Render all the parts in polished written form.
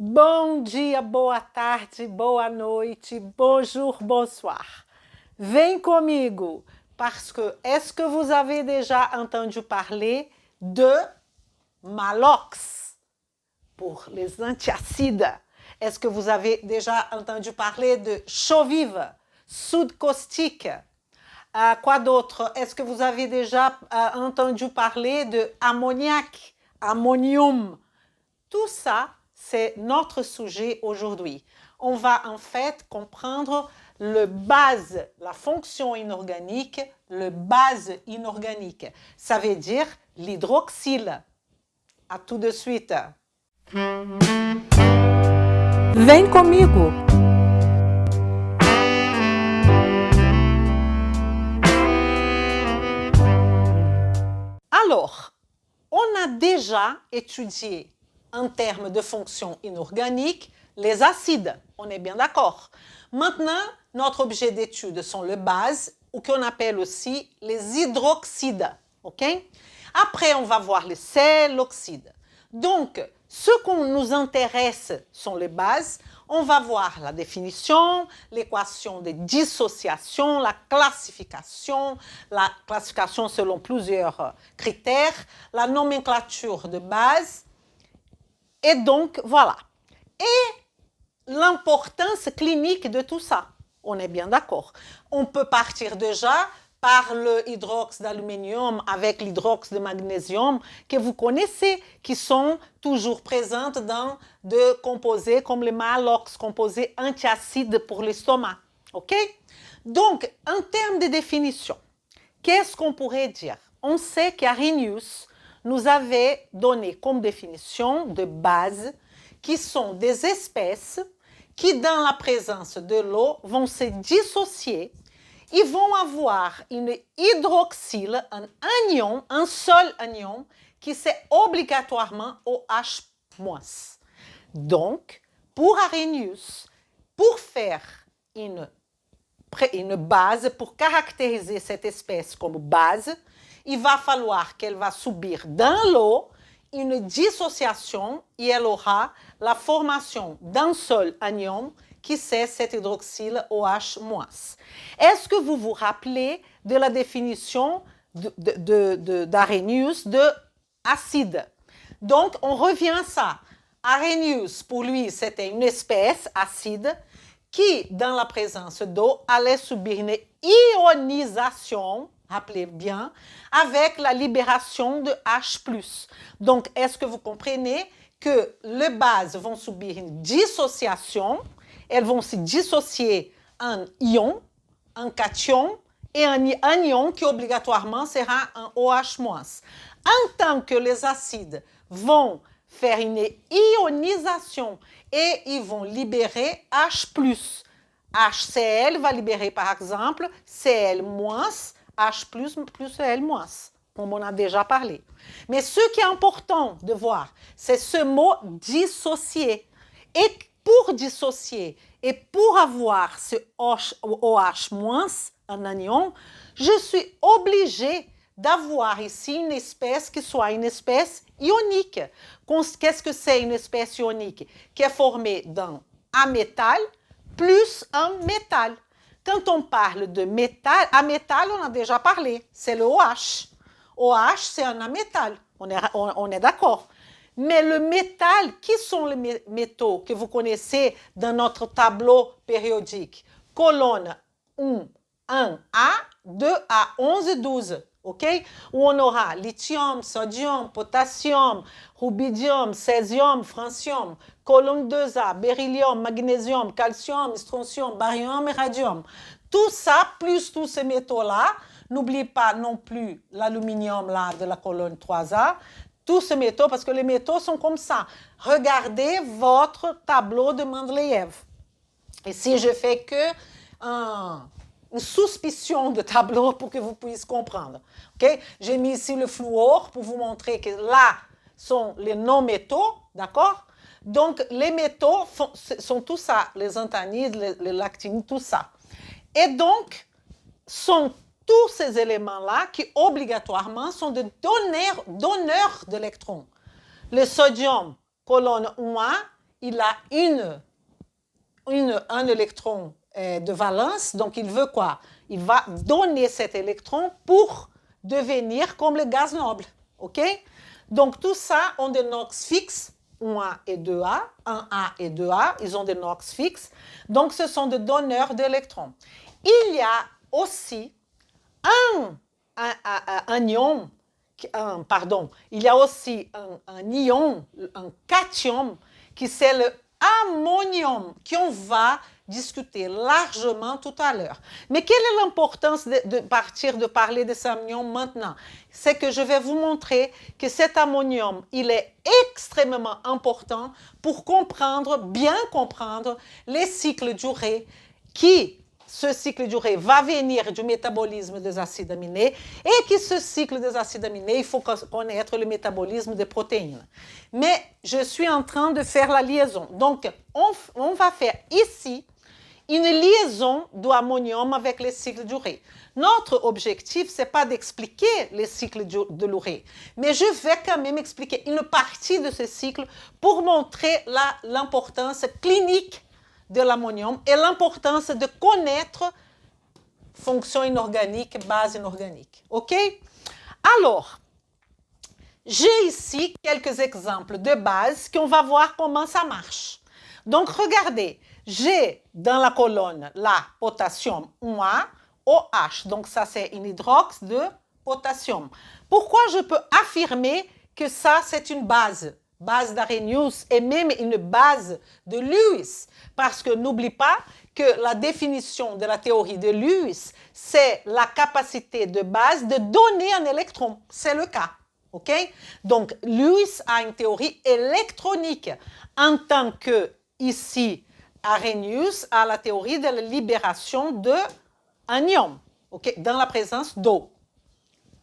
Bom dia, boa tarde, boa noite, bonjour, bonsoir. Vem comigo, parce que est-ce que vous avez déjà entendu parler de Malox pour les antiacides? Est-ce que vous avez déjà entendu parler de chaux-vive, soude caustique? Quoi d'autre? Est-ce que vous avez déjà entendu parler de ammoniac, ammonium? Tout ça, c'est notre sujet aujourd'hui. On va en fait comprendre le base, la fonction inorganique, le base inorganique. Ça veut dire l'hydroxyle. À tout de suite. Vem comigo. Alors, on a déjà étudié en termes de fonctions inorganiques les acides. On est bien d'accord. Maintenant, notre objet d'étude sont les bases, ou qu'on appelle aussi les hydroxydes. OK? Après, on va voir les sels, l'oxyde. Donc, ce qu'on nous intéresse sont les bases. On va voir la définition, l'équation de dissociation, la classification selon plusieurs critères, la nomenclature de base. Et donc, voilà. Et l'importance clinique de tout ça. On est bien d'accord. On peut partir déjà par le hydroxyde d'aluminium avec l'hydroxyde de magnésium que vous connaissez, qui sont toujours présentes dans des composés comme le Malox, composés antiacides pour l'estomac. OK? Donc, en termes de définition, qu'est-ce qu'on pourrait dire? On sait qu'Arrhenius nous avait donné comme définition de base qui sont des espèces qui, dans la présence de l'eau, vont se dissocier. Ils vont avoir une hydroxyle, un anion, un seul anion, qui c'est obligatoirement OH-. Donc, pour Arrhenius, pour faire une base, pour caractériser cette espèce comme base, il va falloir qu'elle va subir dans l'eau une dissociation et elle aura la formation d'un seul anion qui c'est cet hydroxyle OH-. Est-ce que vous vous rappelez de la définition d'Arrhenius de acide? Donc, on revient à ça. Arrhenius, pour lui, c'était une espèce acide qui, dans la présence d'eau, allait subir une ionisation, rappelez bien, avec la libération de H+. Donc, est-ce que vous comprenez que les bases vont subir une dissociation? Elles vont se dissocier en ion, en cation et un anion qui obligatoirement sera un OH-. En tant que les acides vont faire une ionisation et ils vont libérer H+. HCl va libérer par exemple Cl-, H+, plus Cl-, comme on a déjà parlé. Mais ce qui est important de voir, c'est ce mot dissocier. Et pour dissocier et pour avoir ce OH-, un anion, je suis obligée d'avoir ici une espèce qui soit une espèce ionique. Qu'est-ce que c'est une espèce ionique? Qui est formée d'un amétal plus un métal. Quand on parle de métal, amétal, on a déjà parlé, c'est le OH. OH, c'est un amétal, on est d'accord. Mais le métal, qui sont les métaux que vous connaissez dans notre tableau périodique? Colonne 1A, 2A, 11, 12. OK? Où on aura lithium, sodium, potassium, rubidium, césium, francium, colonne 2A, beryllium, magnésium, calcium, strontium, baryum et radium. Tout ça, plus tous ces métaux-là, n'oubliez pas non plus l'aluminium là de la colonne 3A, tous ces métaux, parce que les métaux sont comme ça. Regardez votre tableau de Mendeleïev. Et si je fais que une suspicion de tableau pour que vous puissiez comprendre. Okay? J'ai mis ici le fluor pour vous montrer que là sont les non-métaux, d'accord? Donc, les métaux sont tout ça, les anthanides, les lactinides, tout ça. Et donc, sont tous ces éléments-là qui obligatoirement sont des donneurs d'électrons. Le sodium, colonne 1A, il a un électron de valence, donc il veut quoi? Il va donner cet électron pour devenir comme le gaz noble, ok? Donc tout ça ont des NOx fixes, 1A et 2A, 1A et 2A, ils ont des NOx fixes, donc ce sont des donneurs d'électrons. Il y a aussi un ion, il y a aussi un ion, un cation, qui c'est le ammonium, qu'on va discuter largement tout à l'heure. Mais quelle est l'importance de partir de parler de cet ammonium maintenant? C'est que je vais vous montrer que cet ammonium, il est extrêmement important pour bien comprendre les cycles d'Urée ce cycle d'Urée va venir du métabolisme des acides aminés et que ce cycle des acides aminés, il faut connaître le métabolisme des protéines. Mais je suis en train de faire la liaison. Donc, on va faire ici une liaison d'ammonium avec les cycles d'Urée. Notre objectif, ce n'est pas d'expliquer les cycles de l'Urée, mais je vais quand même expliquer une partie de ce cycle pour montrer l'importance clinique de l'ammonium et l'importance de connaître fonction inorganique, base inorganique. OK? Alors, j'ai ici quelques exemples de bases qu'on va voir comment ça marche. Donc, regardez, j'ai dans la colonne la potassium 1A, OH. Donc, ça, c'est une hydrox de potassium. Pourquoi je peux affirmer que ça, c'est une base d'Arrhenius et même une base de Lewis? Parce que n'oublie pas que la définition de la théorie de Lewis, c'est la capacité de base de donner un électron. C'est le cas. OK? Donc, Lewis a une théorie électronique en tant que, ici, Arrhenius a la théorie de la libération d'un ion, OK? Dans la présence d'eau.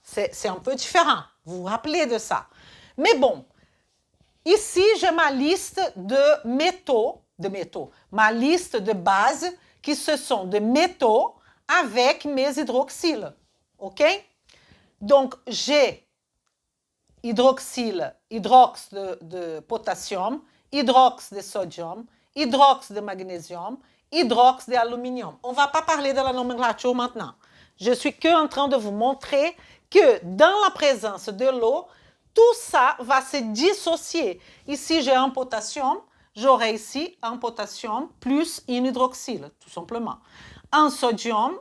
C'est un peu différent. Vous vous rappelez de ça. Mais bon, ici, j'ai ma liste de métaux, ma liste de bases qui ce sont des métaux avec mes hydroxyles. OK? Donc, j'ai hydrox de potassium, hydrox de sodium, hydrox de magnésium, hydrox d'aluminium. On ne va pas parler de la nomenclature maintenant. Je suis en train de vous montrer que dans la présence de l'eau, tout ça va se dissocier. Ici, j'ai un potassium, j'aurai ici un potassium plus une hydroxyle, tout simplement. Un sodium,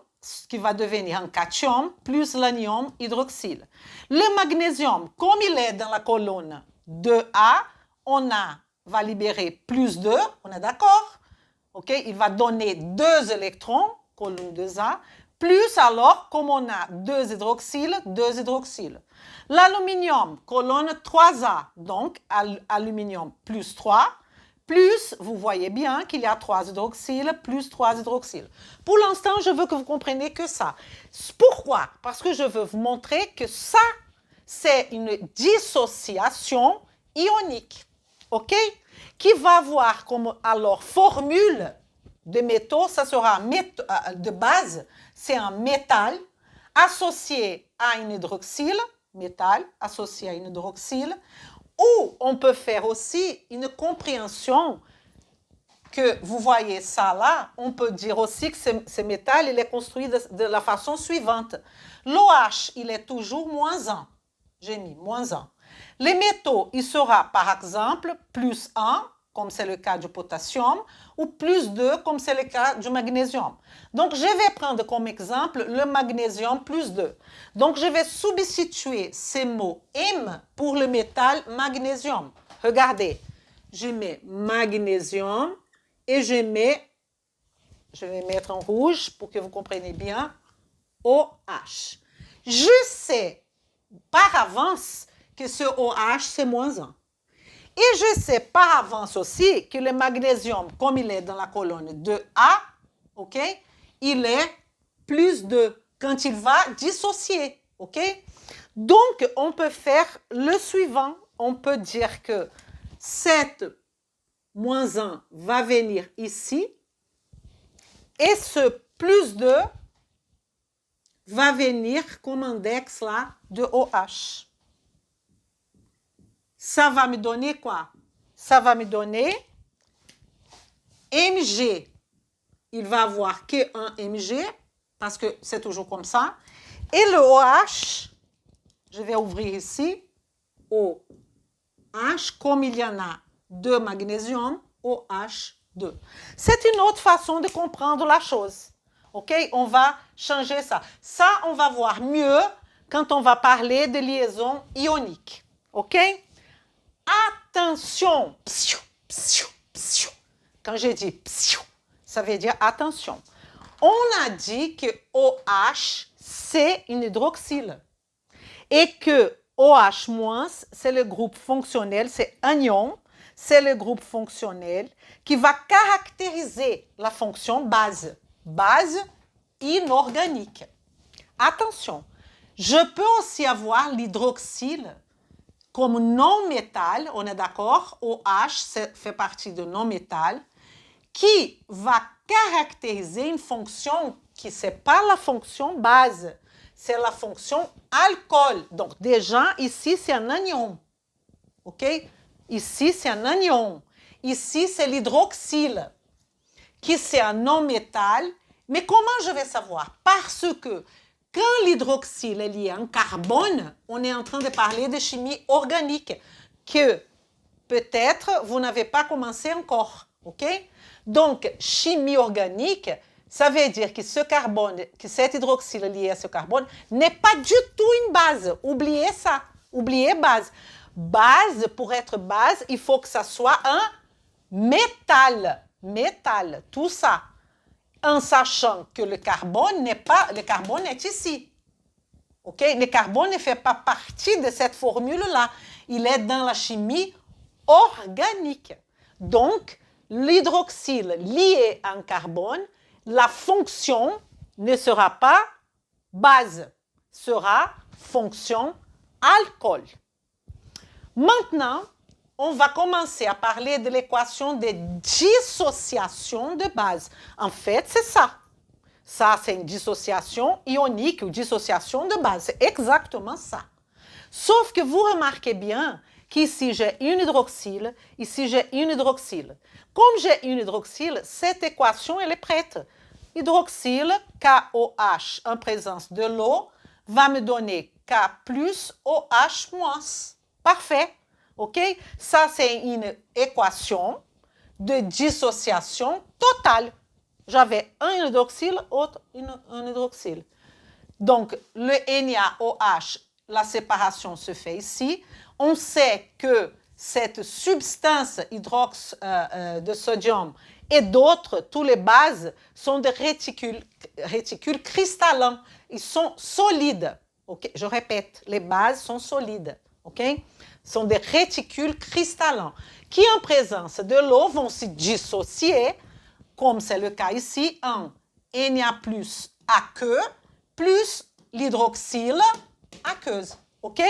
qui va devenir un cation, plus l'anion hydroxyle. Le magnésium, comme il est dans la colonne 2A, va libérer plus 2, on est d'accord? Okay? Il va donner 2 électrons, colonne 2A, plus alors, comme on a 2 hydroxyles. L'aluminium, colonne 3A, donc aluminium plus 3, plus, vous voyez bien qu'il y a 3 hydroxyles, plus 3 hydroxyles. Pour l'instant, je veux que vous compreniez que ça. Pourquoi? Parce que je veux vous montrer que ça, c'est une dissociation ionique, OK? Qui va avoir comme alors formule de métaux, ça sera de base, c'est un métal associé à une hydroxyle, métal associé à une hydroxyle, ou on peut faire aussi une compréhension que vous voyez ça là, on peut dire aussi que ce métal, il est construit de la façon suivante. L'OH, il est toujours moins 1. J'ai mis moins 1. Les métaux, il sera par exemple plus 1, comme c'est le cas du potassium, ou plus 2, comme c'est le cas du magnésium. Donc, je vais prendre comme exemple le magnésium plus 2. Donc, je vais substituer ces mots M pour le métal magnésium. Regardez, je mets magnésium et je vais mettre en rouge pour que vous compreniez bien, OH. Je sais par avance que ce OH, c'est moins 1. Et je sais par avance aussi que le magnésium, comme il est dans la colonne 2A, OK, il est plus 2 quand il va dissocier, OK? Donc, on peut faire le suivant. On peut dire que 7 moins 1 va venir ici et ce plus 2 va venir comme index là de OH. Ça va me donner quoi? Ça va me donner Mg, il va avoir que un Mg, parce que c'est toujours comme ça. Et le OH, je vais ouvrir ici, OH, comme il y en a 2 magnésium, OH2. C'est une autre façon de comprendre la chose. OK? On va changer ça. Ça, on va voir mieux quand on va parler de liaison ionique. OK? Attention! Quand je dis psiu, ça veut dire attention. On a dit que OH, c'est une hydroxyle. Et que OH-, c'est le groupe fonctionnel, c'est anion, c'est le groupe fonctionnel qui va caractériser la fonction base. Base inorganique. Attention, je peux aussi avoir l'hydroxyle comme non-métal, on est d'accord, OH fait partie de non-métal, qui va caractériser une fonction qui n'est pas la fonction base, c'est la fonction alcool. Donc déjà, ici, c'est un anion. OK? Ici, c'est un anion. Ici, c'est l'hydroxyle, qui c'est un non-métal. Mais comment je vais savoir? Parce que quand l'hydroxyle est lié à un carbone, on est en train de parler de chimie organique, que peut-être vous n'avez pas commencé encore. OK? Donc, chimie organique, ça veut dire que ce carbone, que cet hydroxyle lié à ce carbone, n'est pas du tout une base. Oubliez ça. Oubliez base. Base, pour être base, il faut que ça soit un métal. Métal, tout ça. En sachant que le carbone n'est pas, le carbone est ici. OK? Le carbone ne fait pas partie de cette formule-là. Il est dans la chimie organique. Donc, l'hydroxyle lié à un carbone, la fonction ne sera pas base, sera fonction alcool. Maintenant, on va commencer à parler de l'équation de dissociation de base. En fait, c'est ça. Ça, c'est une dissociation ionique ou dissociation de base. C'est exactement ça. Sauf que vous remarquez bien qu'ici, j'ai une hydroxyle, ici, j'ai une hydroxyle. Comme j'ai une hydroxyle, cette équation, elle est prête. Hydroxyle, KOH en présence de l'eau, va me donner K plus OH moins. Parfait. OK? Ça, c'est une équation de dissociation totale. J'avais un hydroxyle, autre un hydroxyle. Donc, le NaOH, la séparation se fait ici. On sait que cette substance hydrox de sodium et d'autres, tous les bases, sont des réticules cristallins. Ils sont solides. Okay? Je répète, les bases sont solides. Okay? Sont des réticules cristallins qui, en présence de l'eau, vont se dissocier, comme c'est le cas ici, en Na plus aqueux plus l'hydroxyle aqueuse. OK?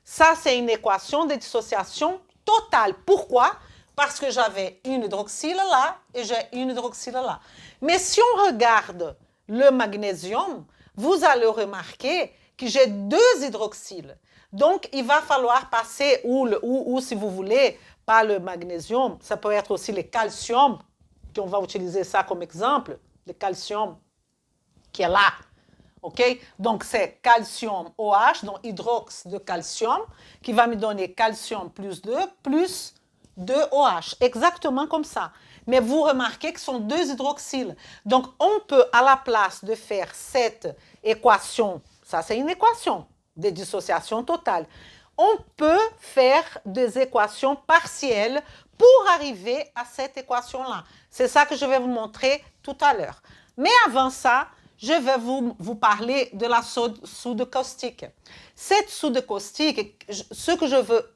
Ça, c'est une équation de dissociation totale. Pourquoi? Parce que j'avais une hydroxyle là et j'ai une hydroxyle là. Mais si on regarde le magnésium, vous allez remarquer que j'ai 2 hydroxyles. Donc, il va falloir passer, ou si vous voulez, pas le magnésium, ça peut être aussi le calcium, qu'on va utiliser ça comme exemple, le calcium qui est là. OK? Donc, c'est calcium OH, donc hydrox de calcium, qui va me donner calcium plus 2 plus 2OH. Exactement comme ça. Mais vous remarquez que ce sont 2 hydroxyles. Donc, on peut, à la place de faire cette équation, ça c'est une équation de dissociation totale, on peut faire des équations partielles pour arriver à cette équation-là. C'est ça que je vais vous montrer tout à l'heure. Mais avant ça, je vais vous parler de la soude caustique. Cette soude caustique, ce que je veux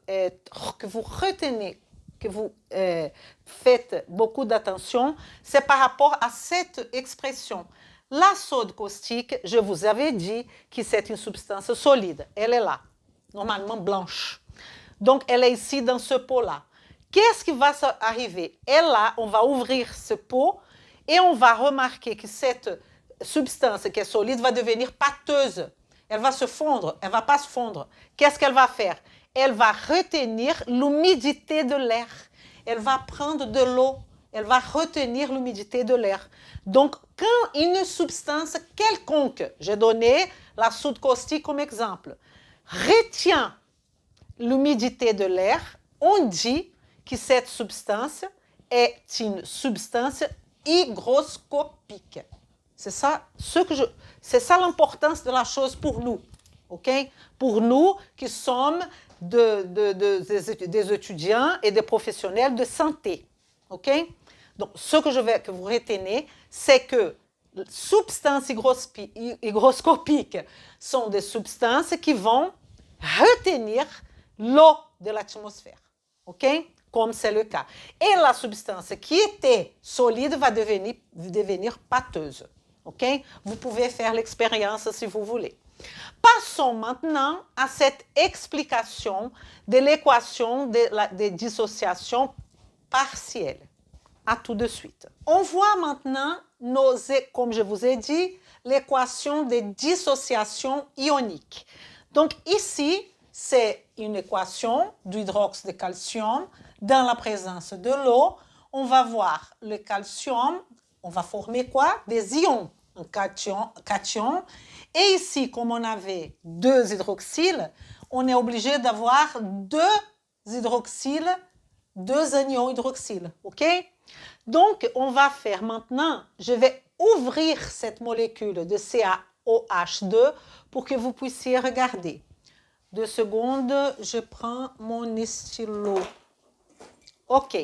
que vous retenez, que vous faites beaucoup d'attention, c'est par rapport à cette expression. La soude caustique, je vous avais dit que c'est une substance solide. Elle est là, normalement blanche. Donc, elle est ici dans ce pot-là. Qu'est-ce qui va arriver? Elle là, on va ouvrir ce pot et on va remarquer que cette substance qui est solide va devenir pâteuse. Elle va se fondre, elle ne va pas se fondre. Qu'est-ce qu'elle va faire? Elle va retenir l'humidité de l'air. Elle va prendre de l'eau elle va retenir l'humidité de l'air. Donc, quand une substance quelconque, j'ai donné la soude caustique comme exemple, retient l'humidité de l'air, on dit que cette substance est une substance hygroscopique. C'est ça, c'est ça l'importance de la chose pour nous, ok? Pour nous qui sommes des étudiants et des professionnels de santé, ok? Donc, ce que je veux que vous retenez, c'est que les substances hygroscopiques sont des substances qui vont retenir l'eau de l'atmosphère, ok? Comme c'est le cas. Et la substance qui était solide va devenir pâteuse, ok? Vous pouvez faire l'expérience si vous voulez. Passons maintenant à cette explication de l'équation de dissociation partielle. À tout de suite. On voit maintenant, comme je vous ai dit, l'équation de dissociation ionique. Donc ici, c'est une équation d'hydroxyde de calcium dans la présence de l'eau. On va voir le calcium, on va former quoi? Des ions, un cation. Et ici, comme on avait deux hydroxyles, on est obligé d'avoir deux anions hydroxyles, ok? Donc, on va faire maintenant, je vais ouvrir cette molécule de CaOH2 pour que vous puissiez regarder. 2 secondes, je prends mon stylo. Ok.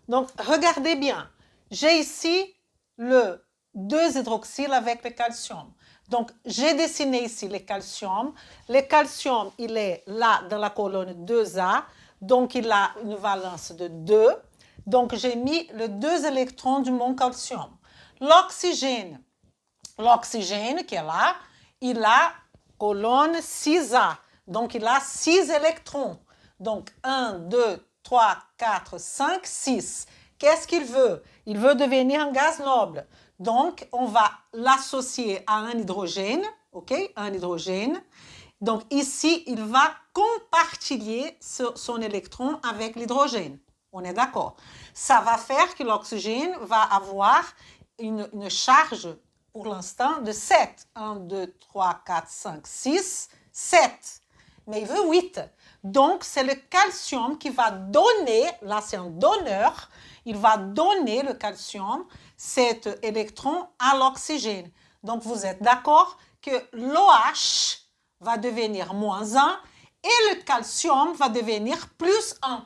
Donc, regardez bien. J'ai ici le 2-hydroxyle avec le calcium. Donc, j'ai dessiné ici le calcium. Le calcium, il est là dans la colonne 2A. Donc, il a une valence de 2. Donc, j'ai mis les 2 électrons du mon calcium. L'oxygène qui est là, il a colonne 6A. Donc, il a 6 électrons. Donc, 1, 2, 3, 4, 5, 6. Qu'est-ce qu'il veut? Il veut devenir un gaz noble. Donc, on va l'associer à un hydrogène. OK? Un hydrogène. Donc, ici, il va compartiller son électron avec l'hydrogène. On est d'accord? Ça va faire que l'oxygène va avoir une charge, pour l'instant, de 7. 1, 2, 3, 4, 5, 6, 7. Mais il veut 8. Donc, c'est le calcium qui va donner, là c'est un donneur, il va donner le calcium, cet électron, à l'oxygène. Donc, vous êtes d'accord que l'OH va devenir moins 1 et le calcium va devenir plus 1.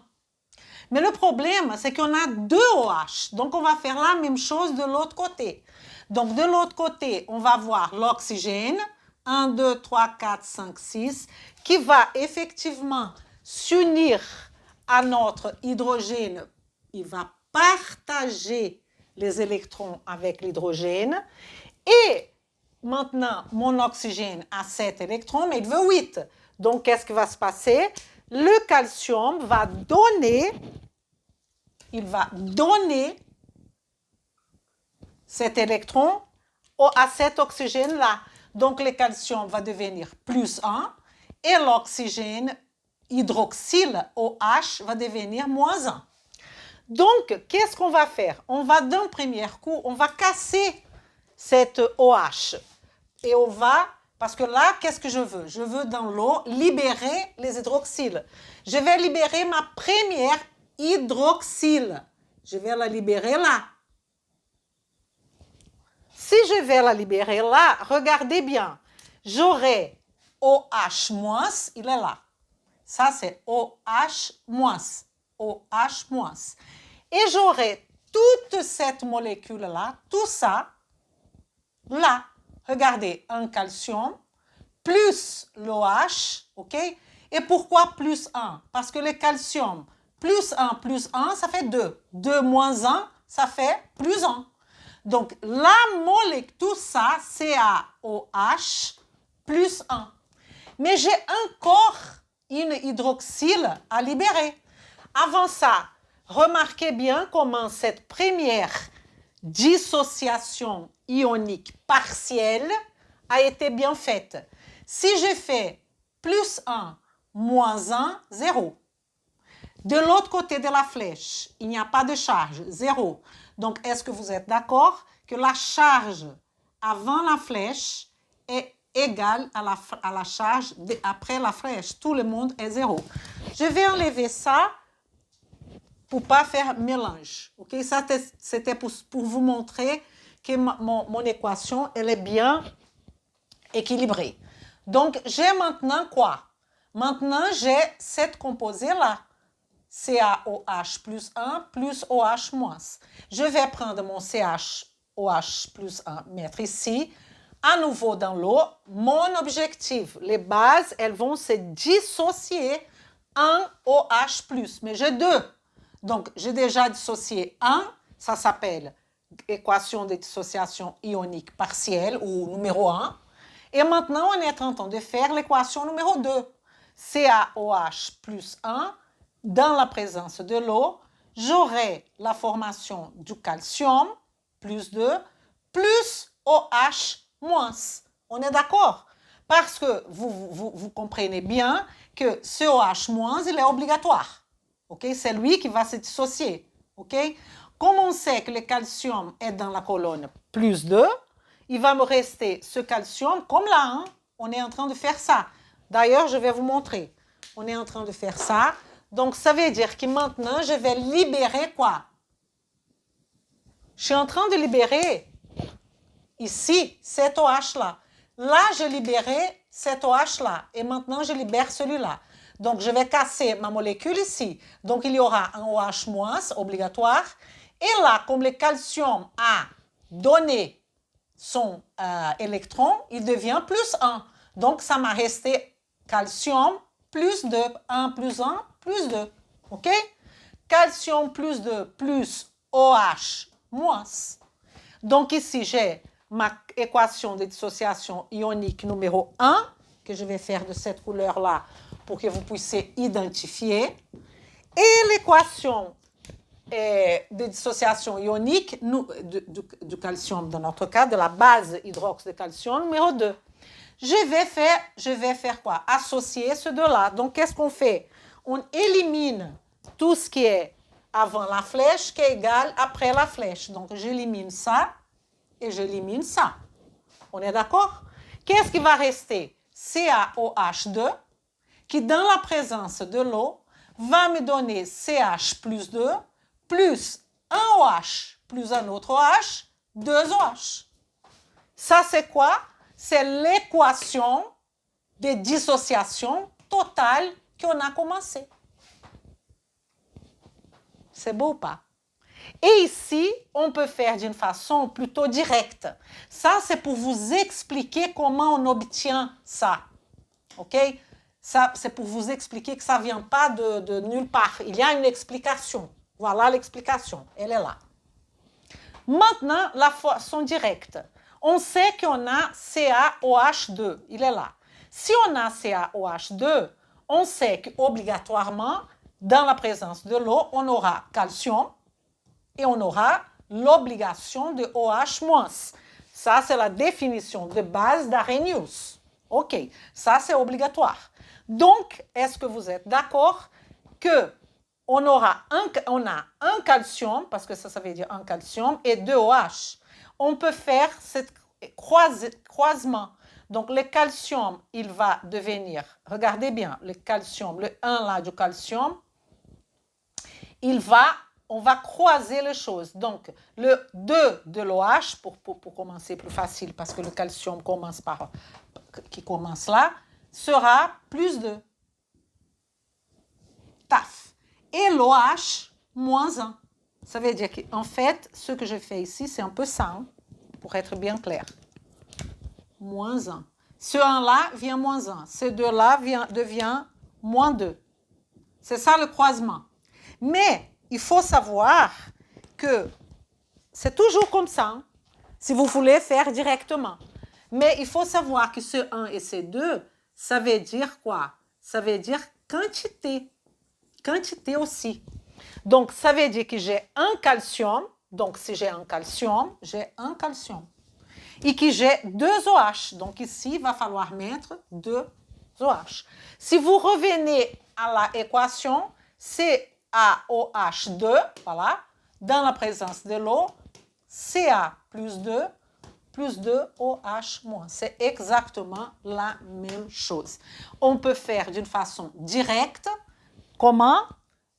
Mais le problème, c'est qu'on a 2 OH. Donc, on va faire la même chose de l'autre côté. Donc, de l'autre côté, on va voir l'oxygène, 1, 2, 3, 4, 5, 6, qui va effectivement s'unir à notre hydrogène. Il va partager les électrons avec l'hydrogène. Et maintenant, mon oxygène a 7 électrons, mais il veut 8. Donc, qu'est-ce qui va se passer? Le calcium va donner, cet électron à cet oxygène-là. Donc, le calcium va devenir plus 1 et l'oxygène hydroxyle OH va devenir moins 1. Donc, qu'est-ce qu'on va faire? On va d'un premier coup, on va casser cette OH. Et on va, parce que là, qu'est-ce que je veux? Je veux dans l'eau libérer les hydroxyles. Je vais libérer ma première hydroxyle. Je vais la libérer là. Si je vais la libérer là, regardez bien. J'aurai OH-, il est là. Ça, c'est OH-. OH-. Et j'aurai toute cette molécule-là, tout ça, là. Regardez, un calcium plus l'OH, ok? Et pourquoi plus 1? Parce que le calcium plus 1, ça fait 2. 2 moins 1, ça fait plus 1. Donc, la molécule, tout ça, CaOH plus 1. Mais j'ai encore une hydroxyle à libérer. Avant ça, remarquez bien comment cette première dissociation ionique partielle a été bien faite. Si je fais plus 1, moins 1, 0. De l'autre côté de la flèche, il n'y a pas de charge, 0. Donc, est-ce que vous êtes d'accord que la charge avant la flèche est égale à la charge après la flèche? Tout le monde est 0. Je vais enlever ça pour ne pas faire mélange. Okay? Ça, c'était pour vous montrer que mon équation, elle est bien équilibrée. Donc, j'ai maintenant quoi? Maintenant, j'ai cette composée-là. CaOH plus 1 plus OH moins. Je vais prendre mon CaOH plus 1, mettre ici. À nouveau dans l'eau, mon objectif, les bases, elles vont se dissocier en OH plus. Mais j'ai 2. Donc, j'ai déjà dissocié 1. Ça s'appelle équation de dissociation ionique partielle ou numéro 1. Et maintenant, on est en train de faire l'équation numéro 2. CaOH plus 1. Dans la présence de l'eau, j'aurai la formation du calcium, plus 2, plus OH moins. On est d'accord? Parce que vous comprenez bien que ce OH moins, il est obligatoire. Okay? C'est lui qui va se dissocier. Okay? Comme on sait que le calcium est dans la colonne plus 2, il va me rester ce calcium comme là. Hein? On est en train de faire ça. D'ailleurs, je vais vous montrer. On est en train de faire ça. Donc, ça veut dire que maintenant, je vais libérer quoi? Je suis en train de libérer ici, cet OH-là. Là, je libérais cet OH-là. Et maintenant, je libère celui-là. Donc, je vais casser ma molécule ici. Donc, il y aura un OH moins obligatoire. Et là, comme le calcium a donné son électron, il devient plus 1. Donc, ça m'a resté calcium plus 2. 1 plus 1 plus 2. OK? Calcium plus 2 plus OH moins. Donc, ici, j'ai ma équation de dissociation ionique numéro 1, que je vais faire de cette couleur-là pour que vous puissiez identifier. Et l'équation de dissociation ionique du calcium, dans notre cas, de la base hydroxyde de calcium numéro 2. Je vais faire quoi? Associer ces deux-là. Donc, qu'est-ce qu'on fait? On élimine tout ce qui est avant la flèche qui est égal après la flèche. Donc, j'élimine ça et j'élimine ça. On est d'accord? Qu'est-ce qui va rester? CaOH2 qui, dans la présence de l'eau, va me donner CH plus 2 plus un OH plus un autre OH, 2 OH. Ça, c'est quoi? C'est l'équation de dissociation totale qu'on a commencé. C'est beau ou pas? Et ici, on peut faire d'une façon plutôt directe. Ça, c'est pour vous expliquer comment on obtient ça. OK? Ça, c'est pour vous expliquer que ça ne vient pas de nulle part. Il y a une explication. Voilà l'explication. Elle est là. Maintenant, la façon directe. On sait qu'on a CaOH2. Il est là. Si on a CaOH2, on sait qu'obligatoirement, dans la présence de l'eau, on aura calcium et on aura l'obligation de OH-. Ça, c'est la définition de base d'Arrhenius. OK, ça, c'est obligatoire. Donc, est-ce que vous êtes d'accord qu'on a un calcium, parce que ça veut dire un calcium, et 2 OH. On peut faire ce croisement. Donc, le calcium, il va devenir, regardez bien, le calcium, le 1 là du calcium, on va croiser les choses. Donc, le 2 de l'OH, pour commencer plus facile, parce que le calcium qui commence là, sera plus 2. Taf. Et l'OH, moins 1. Ça veut dire qu'en fait, ce que je fais ici, c'est un peu ça, hein, pour être bien clair. Moins 1. Ce 1-là vient moins 1. Ce 2-là devient moins 2. C'est ça le croisement. Mais il faut savoir que c'est toujours comme ça, hein, si vous voulez faire directement. Mais il faut savoir que ce 1 et ce 2, ça veut dire quoi? Ça veut dire quantité. Quantité aussi. Donc, ça veut dire que j'ai un calcium. Donc, si j'ai un calcium, j'ai un calcium. Et que j'ai 2 OH. Donc, ici, il va falloir mettre 2 OH. Si vous revenez à l'équation, c'est CaOH2, voilà, dans la présence de l'eau, Ca plus 2 OH-. C'est exactement la même chose. On peut faire d'une façon directe. Comment?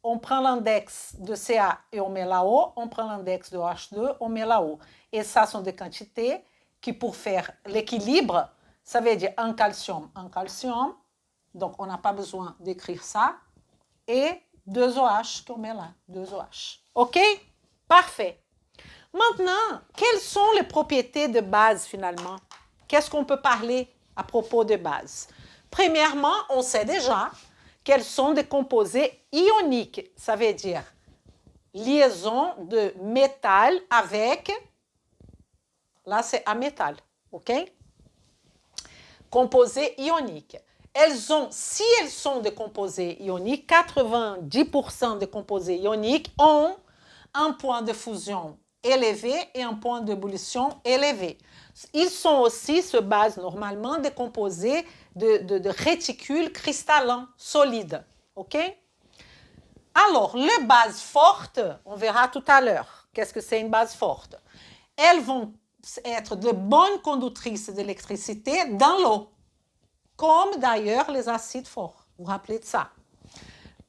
On prend l'index de Ca et on met là-haut, on prend l'index de OH2, on met là-haut. Et ça sont des quantités qui, pour faire l'équilibre, ça veut dire un calcium, donc on n'a pas besoin d'écrire ça, et 2 OH qu'on met là, 2 OH. OK? Parfait. Maintenant, quelles sont les propriétés de base finalement? Qu'est-ce qu'on peut parler à propos de base? Premièrement, on sait déjà qu'elles sont des composés ioniques. Ça veut dire liaison de métal avec, là c'est amétal, ok? Composés ioniques. Si elles sont des composés ioniques, 90% des composés ioniques ont un point de fusion élevé et un point d'ébullition élevé. Ils sont aussi, se basent normalement des composés de réticules cristallins solides. OK? Alors, les bases fortes, on verra tout à l'heure. Qu'est-ce que c'est une base forte? Elles vont être de bonnes conductrices d'électricité dans l'eau, comme d'ailleurs les acides forts. Vous vous rappelez de ça?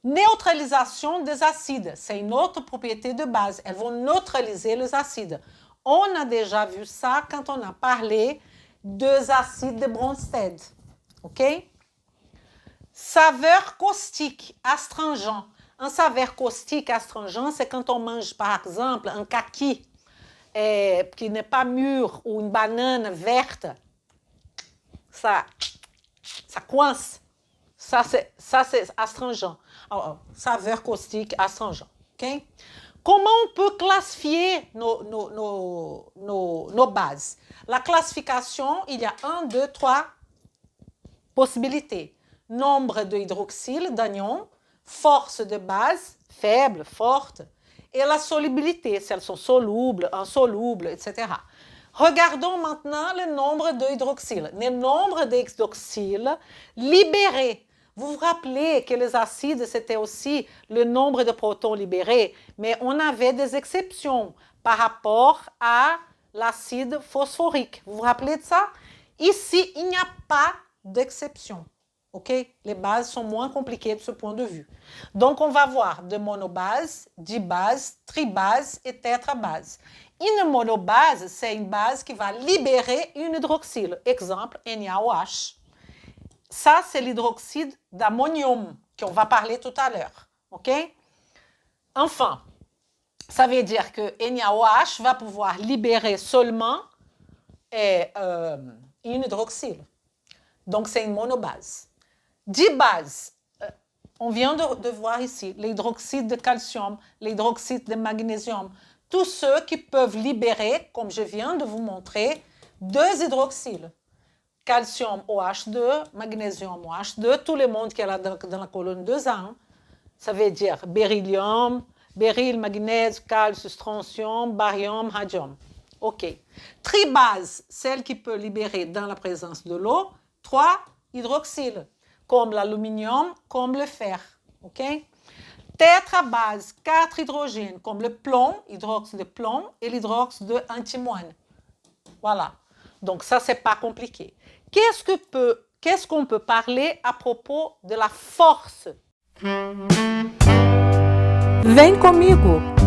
Neutralisation des acides, c'est une autre propriété de base. Elles vont neutraliser les acides. On a déjà vu ça quand on a parlé des acides de Bronsted. OK? Saveur caustique, astringent. Un saveur caustique, astringent, c'est quand on mange, par exemple, un kaki qui n'est pas mûr ou une banane verte. Ça coince. Ça, c'est astringent. Saveur caustique, astringent. Okay? Comment on peut classifier nos bases? La classification, il y a 1, 2, 3 possibilités. Nombre de hydroxyle, d'anions, force de base, faible, forte, et la solubilité, si elles sont solubles, insolubles, etc. Regardons maintenant le nombre de hydroxyle. Le nombre d'hydroxyle libérés. Vous vous rappelez que les acides, c'était aussi le nombre de protons libérés, mais on avait des exceptions par rapport à l'acide phosphorique. Vous vous rappelez de ça? Ici, il n'y a pas d'exception. Okay? Les bases sont moins compliquées de ce point de vue. Donc, on va voir de monobase, dibase, tribase et tétrabase. Une monobase, c'est une base qui va libérer une hydroxyle. Exemple, NaOH. Ça, c'est l'hydroxyde d'ammonium qu'on va parler tout à l'heure. OK? Enfin, ça veut dire que NaOH va pouvoir libérer seulement une hydroxyle. Donc, c'est une monobase. Dibase, on vient de voir ici l'hydroxyde de calcium, l'hydroxyde de magnésium, tous ceux qui peuvent libérer, comme je viens de vous montrer, 2 hydroxyles. Calcium OH2, magnésium OH2, tout le monde qui est là dans la colonne 2A. Ça veut dire beryllium, béryl, magnèse, calcium, strontium, baryum, radium. OK. Tribase, celle qui peut libérer dans la présence de l'eau, 3 hydroxyles, comme l'aluminium, comme le fer. OK? Tétrabase, 4 hydrogènes, comme le plomb, hydroxyde de plomb, et l'hydroxyde d'antimoine. Voilà. Donc, ça, c'est pas compliqué. Qu'est-ce qu'on peut parler à propos de la force? Vem comigo!